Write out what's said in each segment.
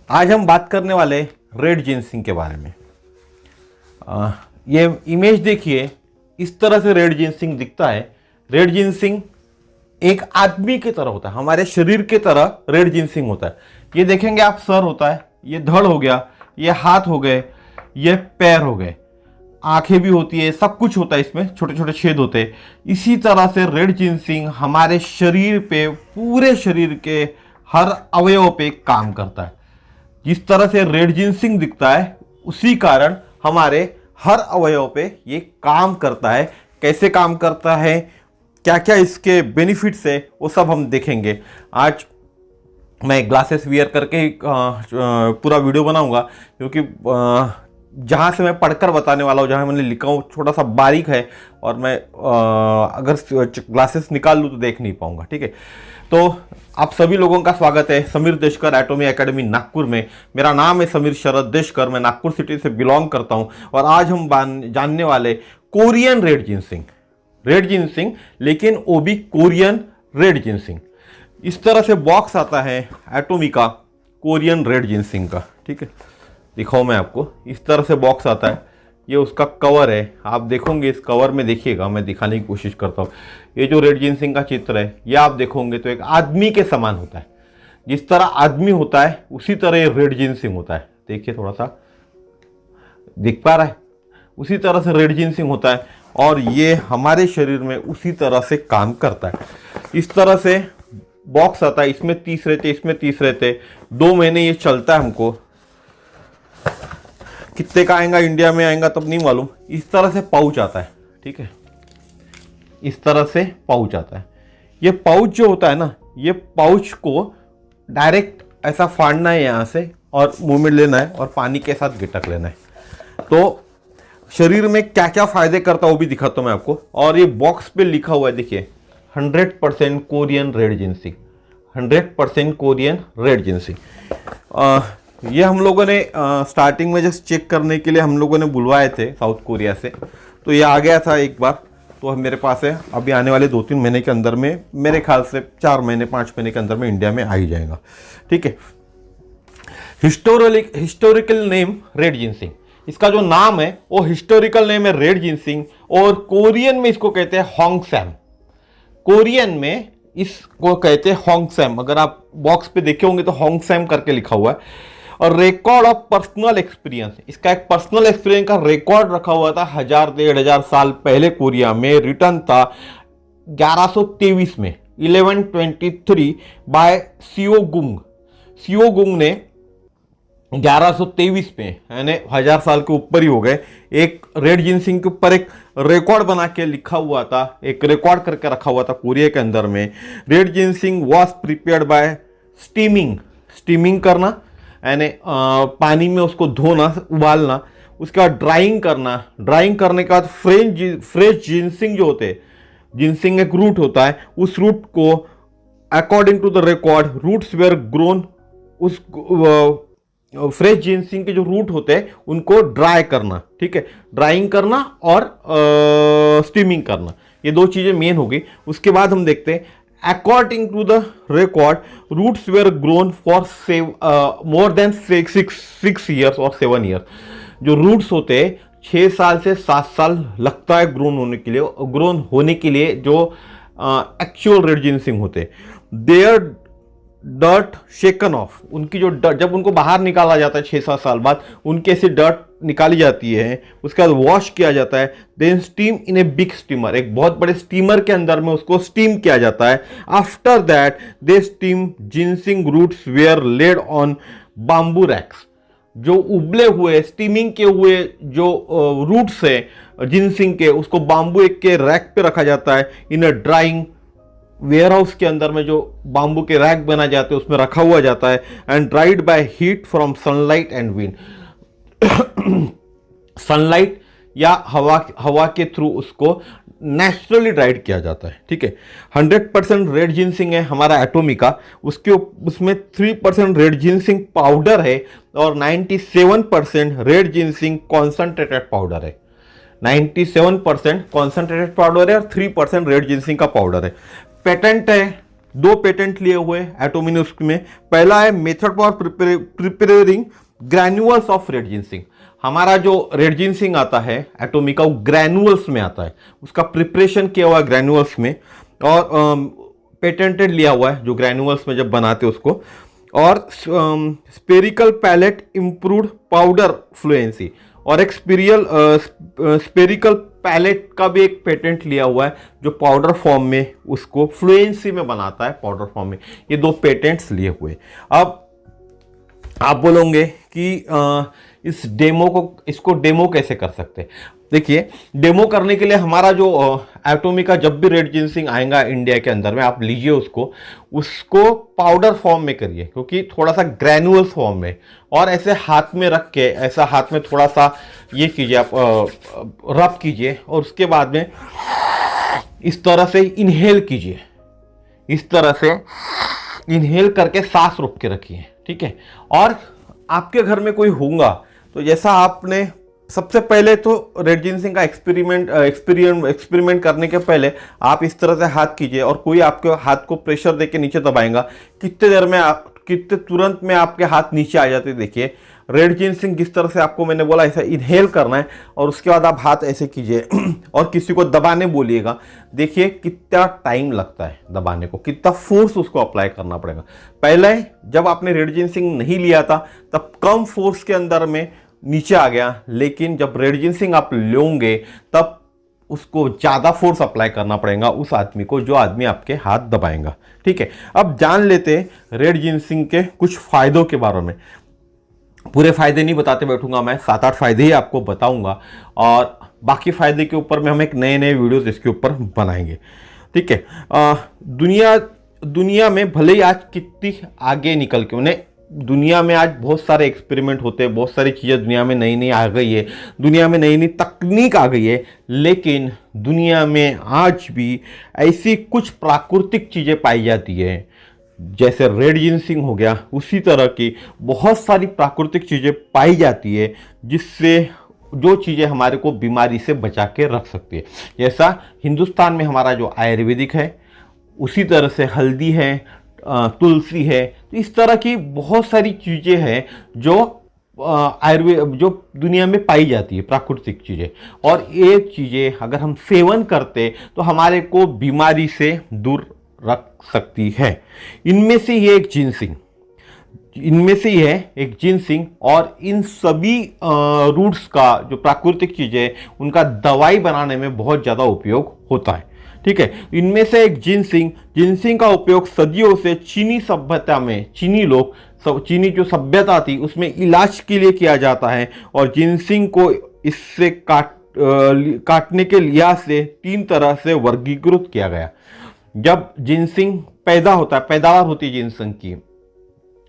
आज हम बात करने वाले रेड जिनसिंग के बारे में। ये इमेज देखिए, इस तरह से रेड जिनसिंग दिखता है। रेड जिनसिंग एक आदमी की तरह होता है, हमारे शरीर की तरह रेड जिनसिंग होता है। ये देखेंगे आप, सर होता है, ये धड़ हो गया, ये हाथ हो गए, ये पैर हो गए, आंखें भी होती है, सब कुछ होता है, इसमें छोटे छोटे छेद होते हैं। इसी तरह से रेड जिनसिंग हमारे शरीर पे, पूरे शरीर के हर अवयव पे काम करता है। जिस तरह से रेड जिनसिंग दिखता है, उसी कारण हमारे हर अवयव पे ये काम करता है। कैसे काम करता है, क्या क्या इसके बेनिफिट्स है, वो सब हम देखेंगे। आज मैं ग्लासेस वियर करके ही पूरा वीडियो बनाऊंगा, क्योंकि जहाँ से मैं पढ़कर बताने वाला हूँ, जहाँ मैंने लिखा हूँ, छोटा सा बारीक है और मैं अगर ग्लासेस निकाल लूँ तो देख नहीं पाऊंगा। ठीक है, तो आप सभी लोगों का स्वागत है समीर देशकर एटॉमी एकेडमी नागपुर में। मेरा नाम है समीर शरद देशकर, मैं नागपुर सिटी से बिलोंग करता हूँ। और आज हम जानने वाले कोरियन रेड जिनसिंग, लेकिन वो भी कोरियन रेड जिनसिंग। इस तरह से बॉक्स आता है एटॉमी का कोरियन रेड जिनसिंग का। ठीक है, दिखाओ मैं आपको, इस तरह से बॉक्स आता है। ये उसका कवर है, आप देखोगे इस कवर में, देखिएगा मैं दिखाने की कोशिश करता हूँ। ये जो रेड जिनसिंग का चित्र है, ये आप देखोगे तो एक आदमी के समान होता है। जिस तरह आदमी होता है उसी तरह ये रेड जिनसिंग होता है। देखिए, थोड़ा सा दिख पा रहा है, उसी तरह से रेड जिनसिंग होता है और ये हमारे शरीर में उसी तरह से काम करता है। इस तरह से बॉक्स आता है, इसमें 30 रहते, इसमें 30 रहते। 2 महीने ये चलता है। हमको कितने का आएगा, इंडिया में आएगा तब नहीं मालूम। इस तरह से पाउच आता है। ठीक है, इस तरह से पाउच आता है। ये पाउच जो होता है ना, ये पाउच को डायरेक्ट ऐसा फाड़ना है यहाँ से और मुंह में लेना है और पानी के साथ गिटक लेना है। तो शरीर में क्या क्या फायदे करता है वो भी दिखाता हूँ मैं आपको। और ये बॉक्स पे लिखा हुआ है, देखिए, 100% Korean red ginseng, 100% Korean red ginseng. ये हम लोगों ने स्टार्टिंग में जस्ट चेक करने के लिए हम लोगों ने बुलवाए थे साउथ कोरिया से, तो ये आ गया था एक बार, तो मेरे पास है। अभी आने वाले 2-3 महीने के अंदर में, मेरे ख्याल से 4 महीने 5 महीने के अंदर में इंडिया में आ ही जाएगा। ठीक है, हिस्टोरिकल नेम रेड जिनसिंग, इसका जो नाम है वो हिस्टोरिकल नेम है रेड जिनसिंग, और कोरियन में इसको कहते हैं होंगसैम। कोरियन में इसको कहते हैं होंगसैम। अगर आप बॉक्स पे देखे होंगे तो होंगसैम करके लिखा हुआ है। और रिकॉर्ड ऑफ पर्सनल एक्सपीरियंस, इसका एक पर्सनल एक्सपीरियंस का रिकॉर्ड रखा हुआ था 1000-1500 साल पहले कोरिया में। रिटर्न था 1123 में, 1123 बाय सियोगुंग ने 1123 में, यानी 1000 साल के ऊपर ही हो गए। एक रेड जिनसिंग के ऊपर एक रिकॉर्ड बना के लिखा हुआ था, एक रिकॉर्ड करके रखा हुआ था कोरिया के अंदर में। Red ginseng was prepared by steaming करना, यानी पानी में उसको धोना, उबालना, उसके बाद ड्राइंग करने के बाद फ्रेश जिनसिंग जो होते हैं, जिनसिंग एक रूट होता है, उस रूट को according to the record roots were grown, उस फ्रेश जिनसिंग के जो रूट होते हैं उनको ड्राई करना। ठीक है, ड्राइंग करना और स्टीमिंग करना, ये 2 चीजें मेन हो गई। उसके बाद हम देखते हैं, according to the record roots were grown for more than 6 years और 7 ईयर्स। जो रूट्स होते हैं 6 साल से 7 साल लगता है ग्रोन होने के लिए जो एक्चुअल रेड जिनसिंग होते हैं। देयर डर्ट शेकन ऑफ, उनकी जो जब उनको बाहर निकाला जाता है 6-7 साल बाद, उनके से डर्ट निकाली जाती है, उसके बाद वॉश किया जाता है। Then steam in a big steamer, एक बहुत बड़े स्टीमर के अंदर में उसको स्टीम किया जाता है। After that the steam ginseng roots were laid on bamboo racks, जो उबले हुए स्टीमिंग के हुए जो रूट्स है जिनसिंग के, उसको बाम्बू एक के रैक पे रखा जाता है। इन अ ड्राइंग वेयर हाउस के अंदर में जो बाम्बू के रैक बनाए जाते हैं उसमें रखा हुआ जाता है। And dried by heat from sunlight and wind, sunlight या हवा के थ्रू उसको नेचुरली ड्राइड किया जाता है। ठीक है, 100% रेड जिनसिंग है हमारा एटॉमी का, उसमें 3% रेड जिनसिंग पाउडर है और 97% रेड जिनसिंग कॉन्सेंट्रेटेड पाउडर है। 97% कॉन्सेंट्रेटेड पाउडर है और 3% रेड जिनसिंग का पाउडर है। पेटेंट है दो पेटेंट लिए हुए एटोमी ने उसमें। पहला है method for preparing granules of red ginseng. हमारा जो रेड जिनसिंग आता है एटोमी का, वो ग्रैन्यूल्स में आता है, उसका प्रिपरेशन किया हुआ है ग्रैन्यूल्स में, और पेटेंटेड लिया हुआ है जो ग्रैन्यूल्स में जब बनाते उसको। और spherical pellet improved powder fluency, और एक स्पेरिकल पैलेट का भी एक पेटेंट लिया हुआ है जो पाउडर फॉर्म में उसको फ्लुएंसी में बनाता है, पाउडर फॉर्म में। ये दो पेटेंट्स लिए हुए। अब आप बोलोगे कि इसको डेमो कैसे कर सकते हैं। देखिए, डेमो करने के लिए हमारा जो एटोमी का जब भी रेड जिनसिंग आएगा इंडिया के अंदर में, आप लीजिए उसको पाउडर फॉर्म में करिए, क्योंकि थोड़ा सा ग्रैनुअल फॉर्म में, और ऐसे हाथ में रख के, ऐसा हाथ में थोड़ा सा ये कीजिए, आप रब कीजिए, और उसके बाद में इस तरह से इनहेल कीजिए, इस तरह से इनहेल करके सांस रोक के रखिए, ठीक है। और आपके घर में कोई होगा तो जैसा आपने सबसे पहले तो रेड जिनसिंग का एक्सपेरिमेंट करने के पहले आप इस तरह से हाथ कीजिए, और कोई आपके हाथ को प्रेशर देके नीचे दबाएगा, कितने देर में कितने तुरंत में आपके हाथ नीचे आ जाते। देखिए रेड जिनसिंग किस तरह से, आपको मैंने बोला ऐसा इनहेल करना है, और उसके बाद आप हाथ ऐसे कीजिए और किसी को दबाने बोलिएगा। देखिए कितना टाइम लगता है दबाने को, कितना फोर्स उसको अप्लाई करना पड़ेगा। पहले जब आपने रेड जिनसिंग नहीं लिया था तब कम फोर्स के अंदर में नीचे आ गया, लेकिन जब रेड जिनसिंग आप लोगे तब उसको ज़्यादा फोर्स अप्लाई करना पड़ेगा उस आदमी को, जो आदमी आपके हाथ दबाएगा, ठीक है। अब जान लेते हैं रेड जिनसिंग के कुछ फायदों के बारे में। पूरे फायदे नहीं बताते बैठूंगा मैं, 7-8 फायदे ही आपको बताऊंगा, और बाकी फायदे के ऊपर में हम एक नए वीडियोस इसके ऊपर बनाएंगे, ठीक है। दुनिया में भले ही आज कितनी आगे निकल के, उन्हें दुनिया में आज बहुत सारे एक्सपेरिमेंट होते हैं, बहुत सारी चीज़ें दुनिया में नई नई आ गई है, दुनिया में नई नई तकनीक आ गई है, लेकिन दुनिया में आज भी ऐसी कुछ प्राकृतिक चीज़ें पाई जाती है, जैसे रेड जिनसिंग हो गया, उसी तरह की बहुत सारी प्राकृतिक चीज़ें पाई जाती है, जिससे जो चीज़ें हमारे को बीमारी से बचा के रख सकती है। जैसा हिंदुस्तान में हमारा जो आयुर्वेदिक है, उसी तरह से हल्दी है, तुलसी है, तो इस तरह की बहुत सारी चीज़ें हैं जो आयुर्वेद, जो दुनिया में पाई जाती है प्राकृतिक चीज़ें, और ये चीज़ें अगर हम सेवन करते तो हमारे को बीमारी से दूर रख सकती है। इनमें से ये एक जिनसिंग, इनमें से ही है एक जिनसिंग, और इन सभी रूट्स का जो प्राकृतिक चीज़ें उनका दवाई बनाने में बहुत ज़्यादा उपयोग होता है, ठीक है। इनमें से एक जिनसिंग का उपयोग सदियों से चीनी सभ्यता में, चीनी जो सभ्यता थी उसमें इलाज के लिए किया जाता है, और जिनसिंग को इससे काटने के लिहाज से 3 तरह से वर्गीकृत किया गया। जब जिनसिंग पैदा होता है, पैदावार होती है जिनसिंग की,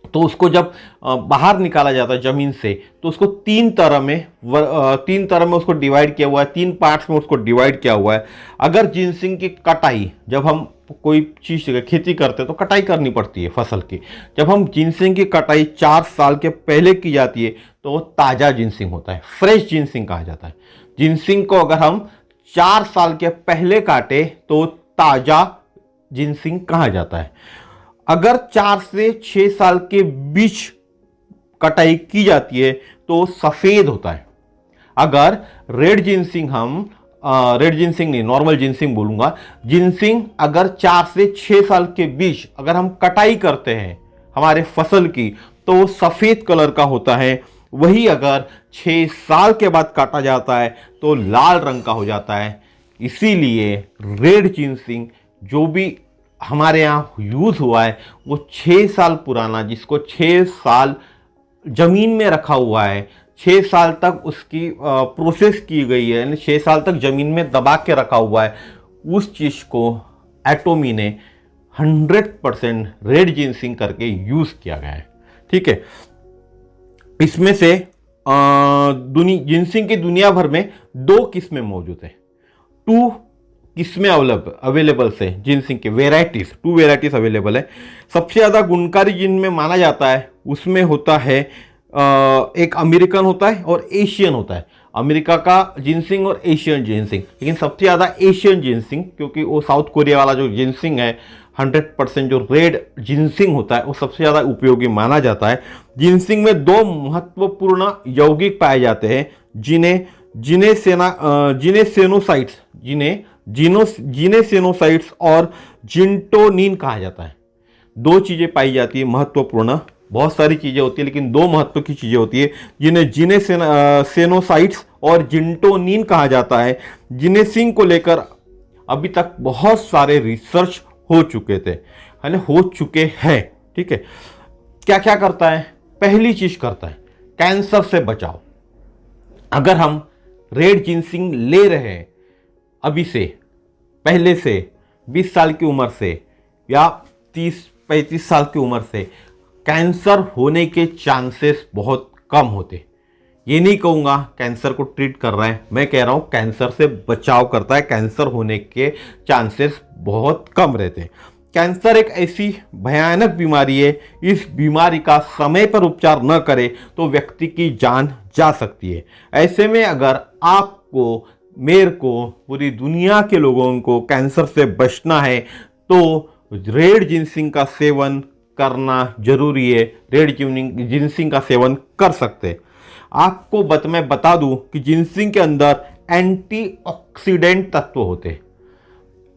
तो उसको जब बाहर निकाला जाता है जमीन से, तो उसको 3 तरह में उसको डिवाइड किया हुआ है, 3 पार्ट्स में उसको डिवाइड किया हुआ है। अगर जिनसिंग की कटाई, जब हम कोई चीज़ खेती करते हैं तो कटाई करनी पड़ती है फसल की, जब हम जिनसिंग की कटाई 4 साल के पहले की जाती है तो वो ताज़ा जिनसिंग होता है, फ्रेश जिनसिंग कहा जाता है। जिनसिंग को अगर हम 4 साल के पहले काटे तो ताज़ा जिनसिंग कहा जाता है। अगर 4 से 6 साल के बीच कटाई की जाती है तो सफेद होता है। अगर रेड जिनसिंग रेड जिनसिंग नहीं, नॉर्मल जिनसिंग बोलूंगा, जिनसिंग अगर 4 से 6 साल के बीच अगर हम कटाई करते हैं हमारे फसल की, तो वो सफेद कलर का होता है। वही अगर 6 साल के बाद काटा जाता है तो लाल रंग का हो जाता है। इसीलिए रेड जिनसिंग जो भी हमारे यहाँ यूज हुआ है वो 6 साल पुराना, जिसको 6 साल जमीन में रखा हुआ है, 6 साल तक उसकी प्रोसेस की गई है, यानी 6 साल तक जमीन में दबा के रखा हुआ है, उस चीज़ को एटोमी ने 100% रेड जिनसिंग करके यूज किया गया है, ठीक है। इसमें से जिनसिंग की दुनिया भर में 2 किस्में मौजूद है, 2 किस्में अवेलेबल से जिनसिंग के वेराइटीज, 2 वेराइटीज अवेलेबल है। सबसे ज़्यादा गुणकारी जिनमें माना जाता है उसमें होता है एक अमेरिकन होता है और एशियन होता है, अमेरिका का जिनसिंग और एशियन जिनसिंग। लेकिन सबसे ज़्यादा एशियन जिनसिंग, क्योंकि वो साउथ कोरिया वाला जो जिनसिंग है 100% जो रेड जिनसिंग होता है वो सबसे ज़्यादा उपयोगी माना जाता है। जिनसिंग में दो महत्वपूर्ण यौगिक पाए जाते हैं जिनेसेनोसाइट्स और जिंटोनिन कहा जाता है। दो चीज़ें पाई जाती है महत्वपूर्ण, बहुत सारी चीज़ें होती है लेकिन दो महत्व की चीज़ें होती है जिन्हें जिनेसेनोसाइट्स और जिंटोनिन कहा जाता है। जिनेसिंग को लेकर अभी तक बहुत सारे रिसर्च हो चुके थे, है ना, हो चुके हैं। ठीक है, क्या क्या करता है? पहली चीज करता है कैंसर से बचाव। अगर हम रेड जिनसिंग ले रहे हैं अभी से, पहले से 20 साल की उम्र से या 30-35 साल की उम्र से, कैंसर होने के चांसेस बहुत कम होते। ये नहीं कहूँगा कैंसर को ट्रीट कर रहा है, मैं कह रहा हूँ कैंसर से बचाव करता है, कैंसर होने के चांसेस बहुत कम रहते हैं। कैंसर एक ऐसी भयानक बीमारी है, इस बीमारी का समय पर उपचार न करे तो व्यक्ति की जान जा सकती है। ऐसे में अगर आपको, मेरे को, पूरी दुनिया के लोगों को कैंसर से बचना है तो रेड जिनसिंग का सेवन करना जरूरी है। रेड जिनसिंग का सेवन कर सकते हैं। आपको मैं बता दूं कि जिनसिंग के अंदर एंटीऑक्सीडेंट तत्व होते,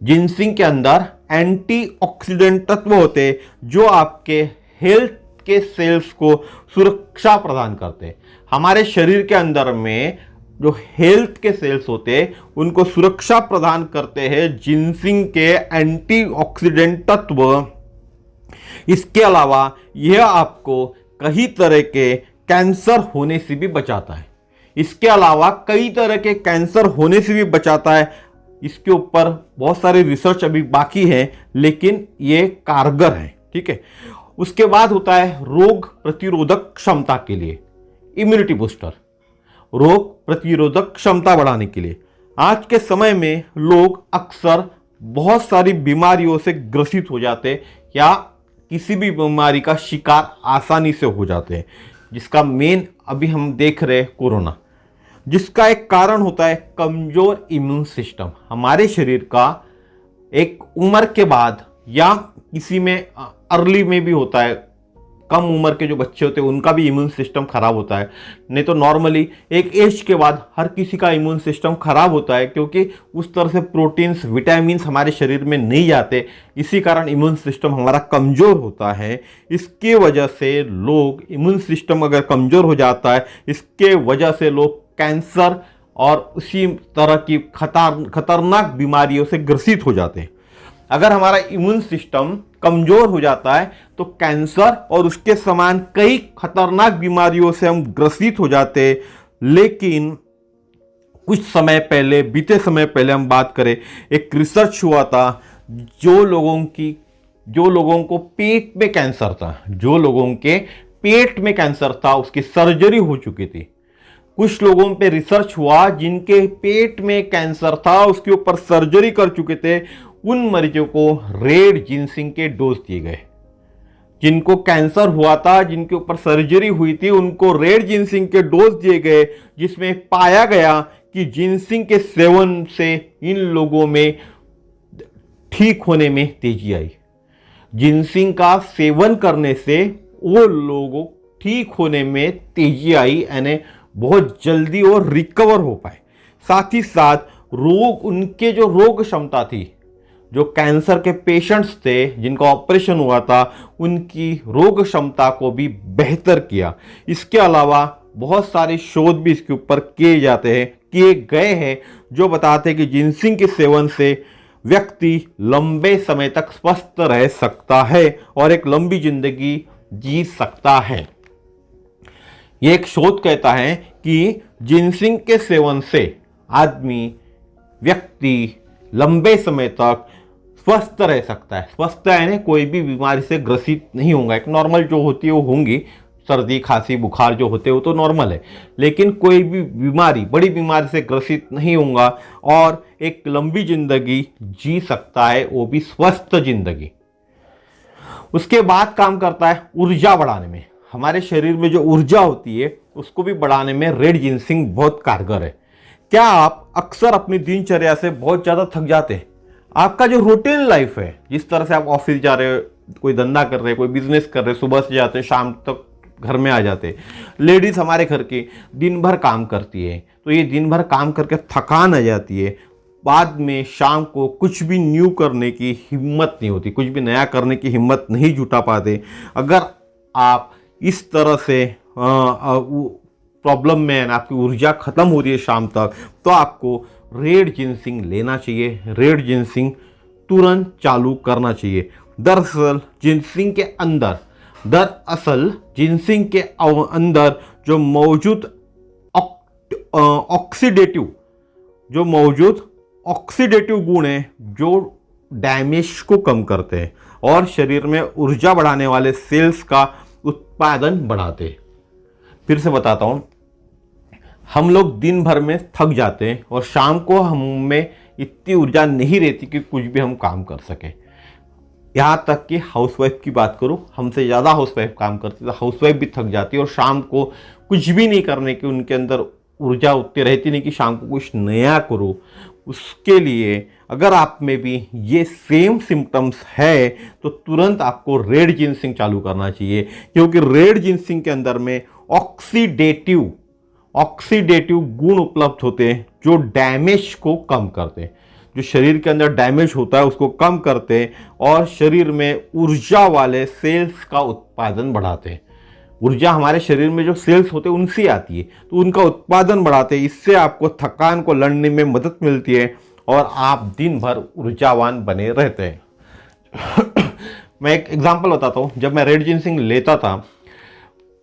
जिनसिंग के अंदर एंटीऑक्सीडेंट तत्व होते जो आपके हेल्थ के सेल्स को सुरक्षा प्रदान करते। हमारे शरीर के अंदर में जो हेल्थ के सेल्स होते उनको सुरक्षा प्रदान करते हैं जिनसिंग के एंटीऑक्सीडेंट तत्व। इसके अलावा यह आपको कई तरह के कैंसर होने से भी बचाता है। इसके अलावा कई तरह के कैंसर होने से भी बचाता है। इसके ऊपर बहुत सारे रिसर्च अभी बाकी है लेकिन ये कारगर है। ठीक है, उसके बाद होता है रोग प्रतिरोधक क्षमता के लिए इम्यूनिटी बूस्टर, रोग प्रतिरोधक क्षमता बढ़ाने के लिए। आज के समय में लोग अक्सर बहुत सारी बीमारियों से ग्रसित हो जाते या किसी भी बीमारी का शिकार आसानी से हो जाते हैं, जिसका मेन अभी हम देख रहे हैं कोरोना, जिसका एक कारण होता है कमजोर इम्यून सिस्टम। हमारे शरीर का एक उम्र के बाद या किसी में अर्ली में भी होता है, कम उम्र के जो बच्चे होते हैं उनका भी इम्यून सिस्टम खराब होता है। नहीं तो नॉर्मली एक एज के बाद हर किसी का इम्यून सिस्टम खराब होता है क्योंकि उस तरह से प्रोटीन्स, विटामिन्स हमारे शरीर में नहीं जाते। इसी कारण इम्यून सिस्टम हमारा कमजोर होता है। इसकी वजह से लोग, इम्यून सिस्टम अगर कमजोर हो जाता है, इसके वजह से लोग कैंसर और उसी तरह की खतरनाक बीमारियों से ग्रसित हो जाते हैं। अगर हमारा इम्यून सिस्टम कमजोर हो जाता है तो कैंसर और उसके समान कई खतरनाक बीमारियों से हम ग्रसित हो जाते हैं। लेकिन कुछ समय पहले, बीते समय पहले हम बात करें, एक रिसर्च हुआ था जो लोगों को पेट में कैंसर था, जो लोगों के पेट में कैंसर था उसकी सर्जरी हो चुकी थी। कुछ लोगों पे रिसर्च हुआ जिनके पेट में कैंसर था, उसके ऊपर सर्जरी कर चुके थे। उन मरीजों को रेड जिनसिंग के डोज दिए गए। जिनको कैंसर हुआ था, जिनके ऊपर सर्जरी हुई थी, उनको रेड जिनसिंग के डोज दिए गए, जिसमें पाया गया कि जिनसिंग के सेवन से इन लोगों में ठीक होने में तेजी आई। जिनसिंग का सेवन करने से वो लोगों ठीक होने में तेजी आई, यानी बहुत जल्दी और रिकवर हो पाए। साथ ही साथ उनके जो रोग क्षमता थी, जो कैंसर के पेशेंट्स थे जिनका ऑपरेशन हुआ था, उनकी रोग क्षमता को भी बेहतर किया। इसके अलावा बहुत सारे शोध भी इसके ऊपर किए गए हैं जो बताते हैं कि जिनसिंग के सेवन से व्यक्ति लंबे समय तक स्वस्थ रह सकता है और एक लंबी जिंदगी जी सकता है। यह एक शोध कहता है कि जिनसिंग के सेवन से व्यक्ति लंबे समय तक स्वस्थ रह सकता है। स्वस्थ यानी कोई भी बीमारी से ग्रसित नहीं होगा। एक नॉर्मल जो होती है वो होंगी, सर्दी, खांसी, बुखार जो होते हैं वो तो नॉर्मल है, लेकिन कोई भी बीमारी, बड़ी बीमारी से ग्रसित नहीं होगा और एक लंबी जिंदगी जी सकता है, वो भी स्वस्थ जिंदगी। उसके बाद काम करता है ऊर्जा बढ़ाने में। हमारे शरीर में जो ऊर्जा होती है उसको भी बढ़ाने में रेड जिनसिंग बहुत कारगर है। क्या आप अक्सर अपनी दिनचर्या से बहुत ज़्यादा थक जाते हैं? आपका जो रूटीन लाइफ है, जिस तरह से आप ऑफिस जा रहे हो, कोई धंधा कर रहे हैं, कोई बिजनेस कर रहे हैं, सुबह से जाते हैं शाम तक घर में आ जाते हैं। लेडीज हमारे घर की दिन भर काम करती है, तो ये दिन भर काम करके थकान आ जाती है, बाद में शाम को कुछ भी न्यू करने की हिम्मत नहीं होती, कुछ भी नया करने की हिम्मत नहीं जुटा पाते। अगर आप इस तरह से प्रॉब्लम में आपकी ऊर्जा खत्म हो रही है शाम तक, तो आपको रेड जिनसिंग लेना चाहिए, रेड जिनसिंग तुरंत चालू करना चाहिए। दरअसल जिनसिंग के अंदर जो मौजूद ऑक्सीडेटिव गुण हैं, जो डैमेज को कम करते हैं और शरीर में ऊर्जा बढ़ाने वाले सेल्स का उत्पादन बढ़ाते हैं। फिर से बताता हूं, हम लोग दिन भर में थक जाते हैं और शाम को हम में इतनी ऊर्जा नहीं रहती कि कुछ भी हम काम कर सके। यहाँ तक कि हाउसवाइफ की बात करूँ, हमसे ज़्यादा हाउसवाइफ काम करती है, तो हाउसवाइफ भी थक जाती है और शाम को कुछ भी नहीं करने की उनके अंदर ऊर्जा उतनी रहती नहीं कि शाम को कुछ नया करो। उसके लिए अगर आप में भी ये सेम सिम्टम्स है तो तुरंत आपको रेड जिनसिंग चालू करना चाहिए, क्योंकि रेड जिनसिंग के अंदर में ऑक्सीडेटिव गुण उपलब्ध होते हैं जो डैमेज को कम करते हैं, जो शरीर के अंदर डैमेज होता है उसको कम करते हैं और शरीर में ऊर्जा वाले सेल्स का उत्पादन बढ़ाते हैं। ऊर्जा हमारे शरीर में जो सेल्स होते हैं उनसे आती है, तो उनका उत्पादन बढ़ाते हैं। इससे आपको थकान को लड़ने में मदद मिलती है और आप दिन भर ऊर्जावान बने रहते हैं। मैं एक एग्जांपल बताता हूँ। जब मैं रेड जिनसिंग लेता था,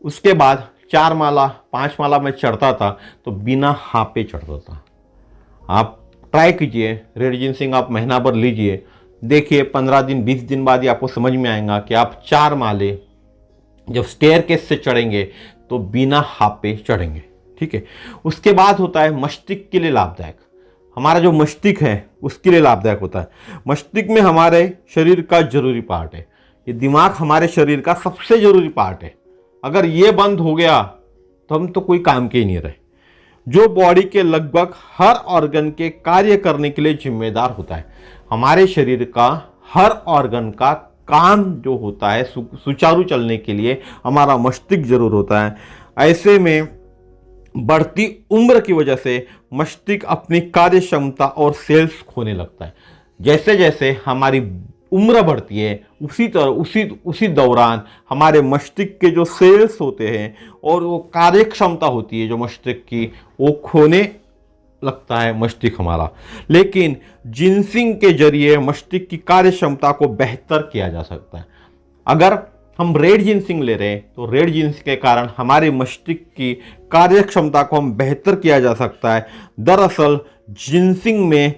उसके बाद 4 माला 5 माला में चढ़ता था तो बिना हापे चढ़ता था। आप ट्राई कीजिए, रेड जिनसिंग आप महीना भर लीजिए, देखिए 15 दिन 20 दिन बाद ही आपको समझ में आएगा कि आप 4 माले जब स्टेयरकेस से चढ़ेंगे तो बिना हापे चढ़ेंगे। ठीक है। उसके बाद होता है मस्तिष्क के लिए लाभदायक। हमारा जो मस्तिष्क है उसके लिए लाभदायक होता है। मस्तिष्क में हमारे शरीर का जरूरी पार्ट है। ये दिमाग हमारे शरीर का सबसे जरूरी पार्ट है। अगर ये बंद हो गया तो हम तो कोई काम के ही नहीं रहे। जो बॉडी के लगभग हर ऑर्गन के कार्य करने के लिए जिम्मेदार होता है। हमारे शरीर का हर ऑर्गन का काम जो होता है सुचारू चलने के लिए हमारा मस्तिष्क जरूर होता है। ऐसे में बढ़ती उम्र की वजह से मस्तिष्क अपनी कार्य क्षमता और सेल्स खोने लगता है। जैसे जैसे हमारी उम्र बढ़ती है उसी दौरान हमारे मस्तिष्क के जो सेल्स होते हैं और वो कार्य क्षमता होती है जो मस्तिष्क की, वो खोने लगता है मस्तिष्क हमारा। लेकिन जिनसिंग के जरिए मस्तिष्क की कार्य क्षमता को बेहतर किया जा सकता है। अगर हम रेड जिनसिंग ले रहे हैं तो रेड जिनसिंग के कारण हमारे मस्तिष्क की कार्य क्षमता को हम बेहतर किया जा सकता है। दरअसल जिनसिंग में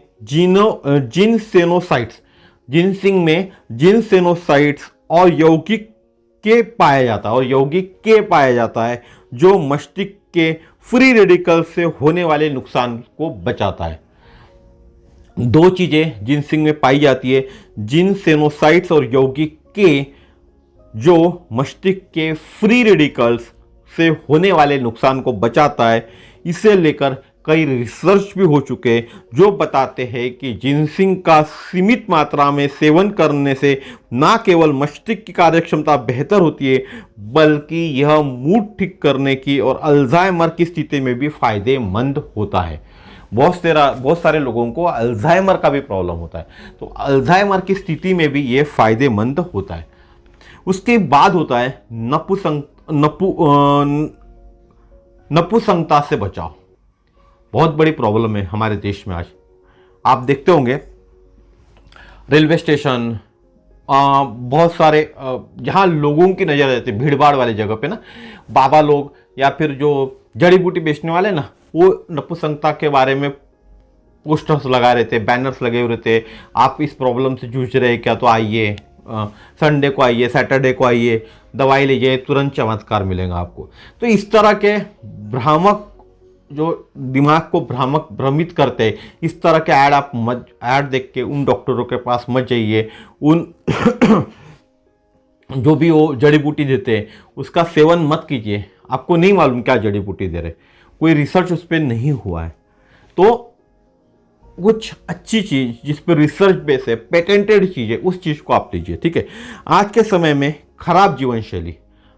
जिनसेनोसाइट्स और यौगिक के पाया जाता है जो मस्तिष्क के फ्री रेडिकल से होने वाले नुकसान को बचाता है। 2 चीजें जिनसिंग में पाई जाती है, जिनसेनोसाइट्स और यौगिक के, जो मस्तिष्क के फ्री रेडिकल्स से होने वाले नुकसान को बचाता है। इसे लेकर कई रिसर्च भी हो चुके जो बताते हैं कि जिनसिंग का सीमित मात्रा में सेवन करने से न केवल मस्तिष्क की कार्यक्षमता बेहतर होती है बल्कि यह मूड ठीक करने की और अल्जाइमर की स्थिति में भी फायदेमंद होता है। बहुत सारे लोगों को अल्जाइमर का भी प्रॉब्लम होता है, तो अल्जाइमर की स्थिति में भी ये फायदेमंद होता है। उसके बाद होता है नपुंसकता से बचाव। बहुत बड़ी प्रॉब्लम है हमारे देश में आज। आप देखते होंगे रेलवे स्टेशन, बहुत सारे जहाँ लोगों की नजर रहती है भीड़ भाड़ वाली जगह पे ना, बाबा लोग या फिर जो जड़ी बूटी बेचने वाले ना, वो नपुंसकता के बारे में पोस्टर्स लगा रहे थे, बैनर्स लगे हुए थे। आप इस प्रॉब्लम से जूझ रहे क्या तो आइए, संडे को आइए, सैटरडे को आइए, दवाई लीजिए, तुरंत चमत्कार मिलेगा आपको। तो इस तरह के भ्रामक जो दिमाग को भ्रमित करते हैं, इस तरह के ऐड देख के उन डॉक्टरों के पास मत जाइए। उन जो भी वो जड़ी बूटी देते हैं उसका सेवन मत कीजिए। आपको नहीं मालूम क्या जड़ी बूटी दे रहे, कोई रिसर्च उस पर नहीं हुआ है। तो कुछ अच्छी चीज जिस पर रिसर्च बेस है, पेटेंटेड चीज है, उस चीज को आप लीजिए। ठीक है, आज के समय में खराब जीवन शैली,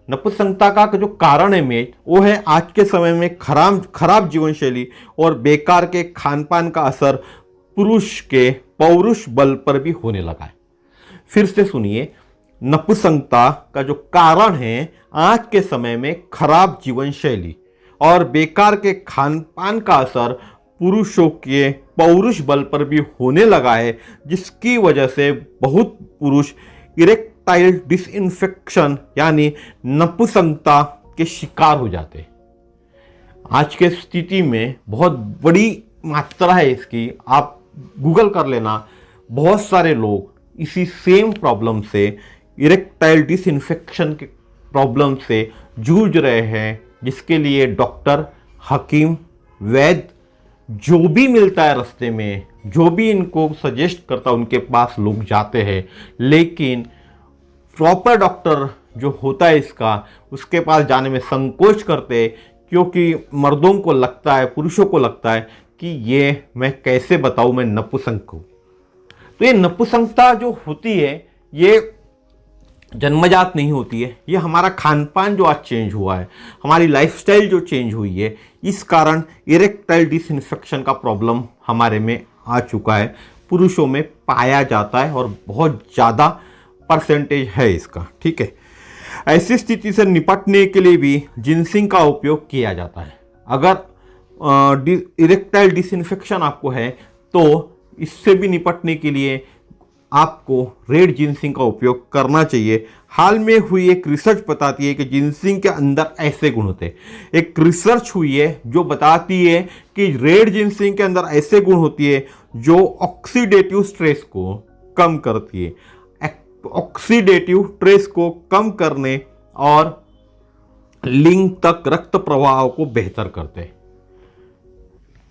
नपुंसकता का जो कारण है मेन वो है आज के समय में खराब जीवन शैली और बेकार के खान पान का असर पुरुष के पौरुष बल पर भी होने लगा है। फिर से सुनिए, नपुंसकता का जो कारण है आज के समय में खराब जीवन शैली और बेकार के खान पान का असर पुरुषों के पौरुष बल पर भी होने लगा है, जिसकी वजह से बहुत पुरुष इरेक्टाइल डिसइंफेक्शन यानी नपुंसकता के शिकार हो जाते हैं। आज के स्थिति में बहुत बड़ी मात्रा है इसकी, आप गूगल कर लेना, बहुत सारे लोग इसी सेम प्रॉब्लम से, इरेक्टाइल डिसइंफेक्शन के प्रॉब्लम से जूझ रहे हैं, जिसके लिए डॉक्टर, हकीम, वैद्य जो भी मिलता है रास्ते में, जो भी इनको सजेस्ट करता है उनके पास लोग जाते हैं, लेकिन प्रॉपर डॉक्टर जो होता है इसका, उसके पास जाने में संकोच करते हैं, क्योंकि मर्दों को लगता है, पुरुषों को लगता है कि ये मैं कैसे बताऊं मैं नपुंसक हूं। तो ये नपुंसकता जो होती है ये जन्मजात नहीं होती है, ये हमारा खान पान जो आज चेंज हुआ है, हमारी लाइफस्टाइल जो चेंज हुई है, इस कारण इरेक्टाइल डिसइंफेक्शन का प्रॉब्लम हमारे में आ चुका है, पुरुषों में पाया जाता है और बहुत ज़्यादा परसेंटेज है इसका। ठीक है, ऐसी स्थिति से निपटने के लिए भी जिनसिंग का उपयोग किया जाता है। अगर इरेक्टाइल डिसइंफेक्शन आपको है तो इससे भी निपटने के लिए आपको रेड जिनसिंग का उपयोग करना चाहिए। हाल में हुई एक रिसर्च बताती है कि जिनसिंग के अंदर ऐसे गुण होते हैं। एक रिसर्च हुई है जो बताती है कि रेड जिनसिंग के अंदर ऐसे गुण होती है जो ऑक्सीडेटिव स्ट्रेस को कम करती है, ऑक्सीडेटिव स्ट्रेस को कम करने और लिंग तक रक्त प्रवाह को बेहतर करते हैं,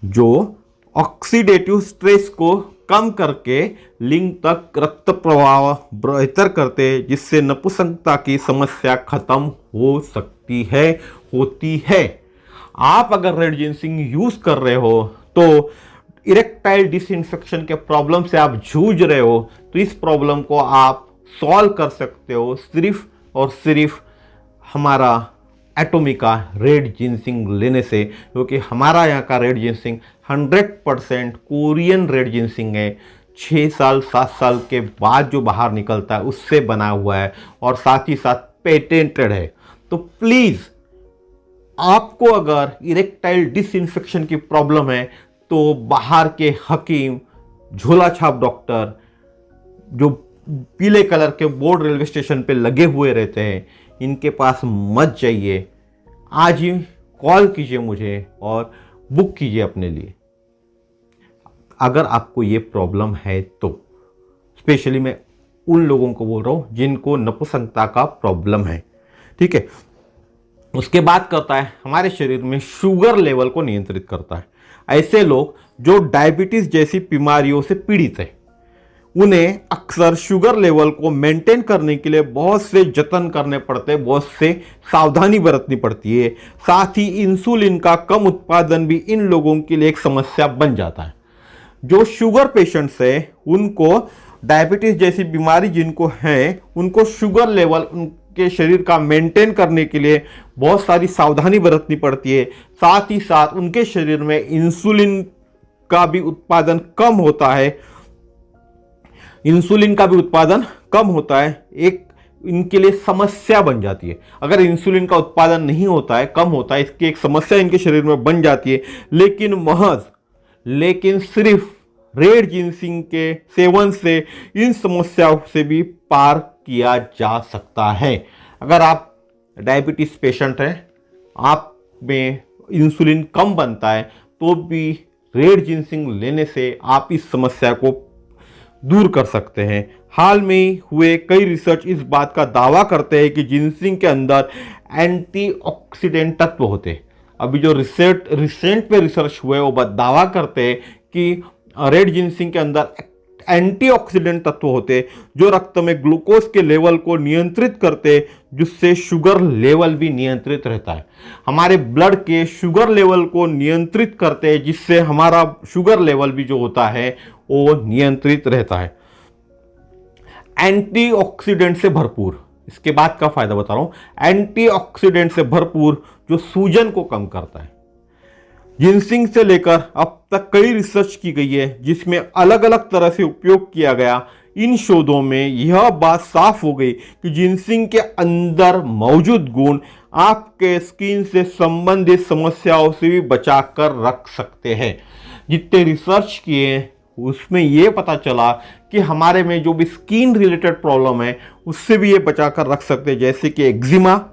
जो ऑक्सीडेटिव स्ट्रेस को कम करके लिंग तक रक्त प्रवाह बेहतर करते हैं, जिससे नपुंसकता की समस्या खत्म हो सकती है, होती है। आप अगर रेड जिनसिंग यूज कर रहे हो तो इरेक्टाइल डिसइंफेक्शन के प्रॉब्लम से आप जूझ रहे हो तो इस प्रॉब्लम को आप सॉल्व कर सकते हो सिर्फ और सिर्फ हमारा एटोमिका रेड जिनसिंग लेने से, क्योंकि हमारा यहाँ का red ginseng 100% Korean red ginseng है। 6 साल 7 साल के बाद जो बाहर निकलता है उससे बना हुआ है और साथ ही साथ पेटेंटेड है। तो प्लीज़ आपको अगर इरेक्टाइल डिसइंफेक्शन की प्रॉब्लम है तो बाहर के हकीम, झोला छाप डॉक्टर जो पीले कलर के बोर्ड रेलवे स्टेशन पे लगे हुए रहते हैं, इनके पास मत जाइए। आज ही कॉल कीजिए मुझे और बुक कीजिए अपने लिए, अगर आपको ये प्रॉब्लम है तो। स्पेशली मैं उन लोगों को बोल रहा हूं जिनको नपुंसकता का प्रॉब्लम है। ठीक है, उसके बाद करता है हमारे शरीर में शुगर लेवल को नियंत्रित करता है। ऐसे लोग जो डायबिटीज जैसी बीमारियों से पीड़ित है, उन्हें अक्सर शुगर लेवल को मेंटेन करने के लिए बहुत से जतन करने पड़ते हैं, बहुत से सावधानी बरतनी पड़ती है। साथ ही इंसुलिन का कम उत्पादन भी इन लोगों के लिए एक समस्या बन जाता है। जो शुगर पेशेंट्स है, उनको डायबिटीज जैसी बीमारी जिनको है, उनको शुगर लेवल उनके शरीर का मेंटेन करने के लिए बहुत सारी सावधानी बरतनी पड़ती है। साथ ही साथ उनके शरीर में इंसुलिन का भी उत्पादन कम होता है, इंसुलिन का भी उत्पादन कम होता है, एक इनके लिए समस्या बन जाती है। अगर इंसुलिन का उत्पादन नहीं होता है, कम होता है, इसकी एक समस्या इनके शरीर में बन जाती है। लेकिन सिर्फ रेड जिनसिंग के सेवन से इन समस्याओं से भी पार किया जा सकता है। अगर आप डायबिटीज पेशेंट हैं, आप में इंसुलिन कम बनता है, तो भी रेड जिनसिंग लेने से आप इस समस्या को दूर कर सकते हैं। हाल में हुए कई रिसर्च इस बात का दावा करते हैं कि जिनसिंग के अंदर एंटीऑक्सीडेंट तत्व होते हैं। अभी जो रिसेंट पे रिसर्च हुए वो दावा करते हैं कि रेड जिनसिंग के अंदर एंटीऑक्सीडेंट तत्व होते हैं जो रक्त में ग्लूकोज के लेवल को नियंत्रित करते, जिससे शुगर लेवल भी नियंत्रित रहता है। हमारे ब्लड के शुगर लेवल को नियंत्रित करते हैं, जिससे हमारा शुगर लेवल भी जो होता है वो नियंत्रित रहता है। एंटीऑक्सीडेंट से भरपूर, इसके बाद का फायदा बता रहा हूं, एंटीऑक्सीडेंट से भरपूर जो सूजन को कम करता है। जिनसिंग से लेकर अब तक कई रिसर्च की गई है जिसमें अलग अलग तरह से उपयोग किया गया। इन शोधों में यह बात साफ हो गई कि जिनसिंग के अंदर मौजूद गुण आपके स्किन से संबंधित समस्याओं से भी बचाकर रख सकते हैं। जितने रिसर्च किए उसमें यह पता चला कि हमारे में जो भी स्किन रिलेटेड प्रॉब्लम है उससे भी ये बचाकर रख सकते हैं, जैसे कि एक्जिमा।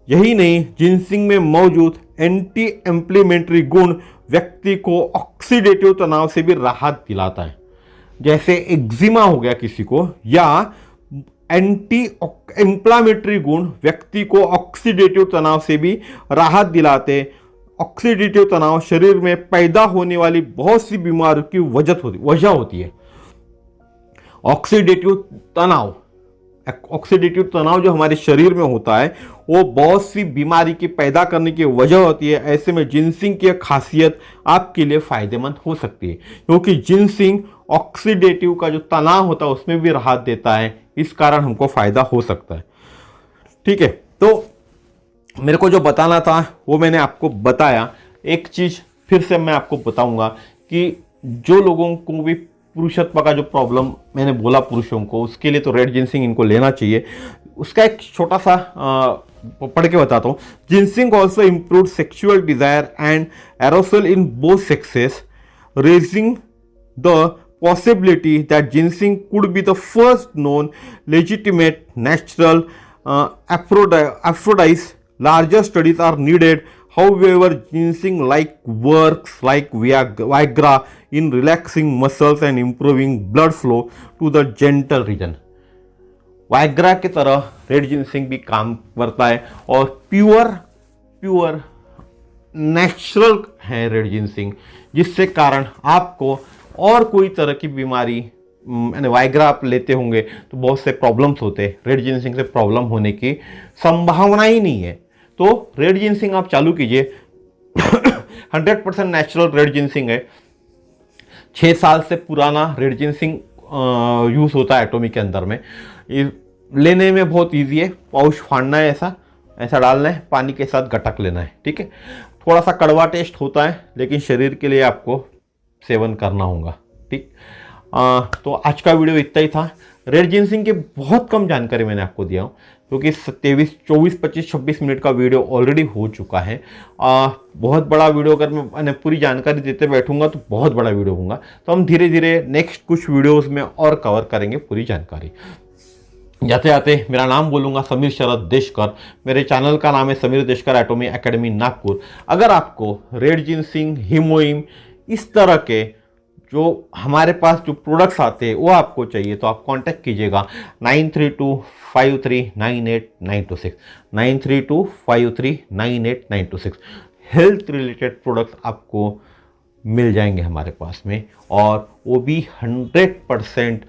यही नहीं, जिनसिंग में मौजूद एंटी इंफ्लेमेटरी गुण व्यक्ति को ऑक्सीडेटिव तनाव से भी राहत दिलाता है। जैसे एक्जिमा हो गया किसी को, या एंटी इंफ्लेमेटरी गुण व्यक्ति को ऑक्सीडेटिव तनाव से भी राहत दिलाते। ऑक्सीडेटिव तनाव शरीर में पैदा होने वाली बहुत सी बीमारियों की वजह होती है। ऑक्सीडेटिव तनाव जो हमारे शरीर में होता है वो बहुत सी बीमारी की पैदा करने की वजह होती है। ऐसे में जिनसिंग की खासियत आपके लिए फायदेमंद हो सकती है, क्योंकि जिनसिंग ऑक्सीडेटिव का जो तनाव होता है उसमें भी राहत देता है। इस कारण हमको फायदा हो सकता है। ठीक है, तो मेरे को जो बताना था वो मैंने आपको बताया। एक चीज फिर से मैं आपको बताऊंगा कि जो लोगों को भी पुरुषत्व का जो प्रॉब्लम मैंने बोला पुरुषों को, उसके लिए तो रेड जिनसिंग इनको लेना चाहिए। उसका एक छोटा सा पढ़ के बताता हूँ। Ginseng also improve sexual desire and एरोसल in both sexes, raising the possibility that ginseng could be the first known legitimate natural aphrodite. Larger studies are needed. However, ginseng works like Viagra in relaxing muscles and improving blood flow to the genital region. Viagra की तरह red ginseng भी काम करता है और pure natural है red ginseng, जिससे कारण आपको और कोई तरह की बीमारी, वाइग्रा आप लेते होंगे तो बहुत से प्रॉब्लम्स होते हैं, रेड जिनसिंग से प्रॉब्लम होने की संभावना ही नहीं है। तो रेड जिनसिंग आप चालू कीजिए। 100% नेचुरल रेड जिनसिंग है। 6 साल से पुराना रेड जिनसिंग यूज होता है एटॉमी के अंदर में। लेने में बहुत ईजी है। पाउच फाड़ना है, ऐसा डालना है, पानी के साथ गटक लेना है। ठीक है, थोड़ा सा कड़वा टेस्ट होता है लेकिन शरीर के लिए आपको सेवन करना होगा। ठीक, तो आज का वीडियो इतना ही था। रेड जिनसिंग की बहुत कम जानकारी मैंने आपको दिया हूँ, क्योंकि 23, 24, 25, 26 मिनट का वीडियो ऑलरेडी हो चुका है। बहुत बड़ा वीडियो अगर मैं पूरी जानकारी देते बैठूंगा तो बहुत बड़ा वीडियो होगा। तो हम धीरे धीरे नेक्स्ट कुछ वीडियोस में और कवर करेंगे पूरी जानकारी। जाते जाते मेरा नाम बोलूँगा समीर शरद देशकर। मेरे चैनल का नाम है समीर देशकर एटॉमी एकेडमी नागपुर। अगर आपको रेड जिनसिंग, हिमोइम, इस तरह के जो हमारे पास जो प्रोडक्ट्स आते हैं वो आपको चाहिए तो आप कांटेक्ट कीजिएगा 9325398926, 9325398926। हेल्थ रिलेटेड प्रोडक्ट्स आपको मिल जाएंगे हमारे पास में, और वो भी 100%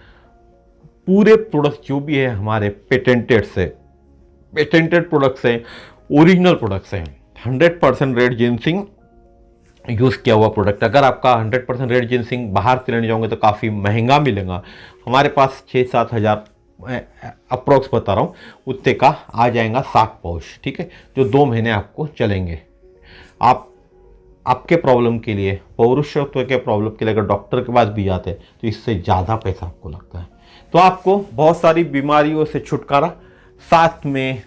पूरे प्रोडक्ट्स जो भी है हमारे पेटेंटेड प्रोडक्ट्स हैं, ओरिजिनल प्रोडक्ट्स हैं। 100% रेड जिनसिंग यूज़ किया हुआ प्रोडक्ट। अगर आपका 100% रेड जिनसिंग बाहर से लेने जाओगे तो काफ़ी महंगा मिलेगा। हमारे पास 6-7 हज़ार अप्रोक्स बता रहा हूँ, उतने का आ जाएगा 7 पाउच। ठीक है, जो 2 महीने आपको चलेंगे। आपके प्रॉब्लम के लिए, पौरुषत्व के प्रॉब्लम के लिए अगर डॉक्टर के पास भी जाते हैं तो इससे ज़्यादा पैसा आपको लगता है। तो आपको बहुत सारी बीमारियों से छुटकारा, साथ में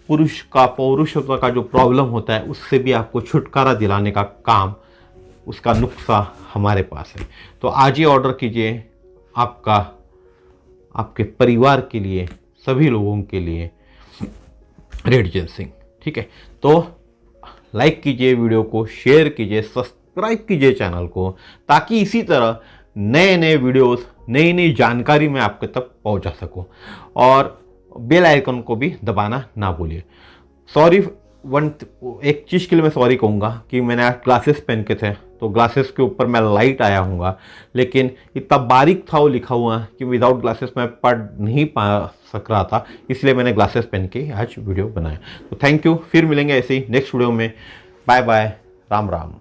पुरुष का पौरुषत्व का जो प्रॉब्लम होता है उससे भी आपको छुटकारा दिलाने का काम, उसका नुस्खा हमारे पास है। तो आज ही ऑर्डर कीजिए, आपके परिवार के लिए, सभी लोगों के लिए रेड जिनसिंग। ठीक है, तो लाइक कीजिए वीडियो को, शेयर कीजिए, सब्सक्राइब कीजिए चैनल को, ताकि इसी तरह नए नए वीडियोस, नई नई जानकारी मैं आपके तक पहुंचा सकूं। और बेल आइकन को भी दबाना ना भूलिए। सॉरी एक चीज़ के लिए मैं सॉरी कहूँगा कि मैंने आज ग्लासेस पहन के थे, तो ग्लासेस के ऊपर मैं लाइट आया हूँगा, लेकिन इतना बारीक था वो लिखा हुआ कि विदाउट ग्लासेस मैं पढ़ नहीं पा सक रहा था, इसलिए मैंने ग्लासेस पहन के आज वीडियो बनाया। तो थैंक यू, फिर मिलेंगे ऐसे ही नेक्स्ट वीडियो में। Bye bye, Ram Ram.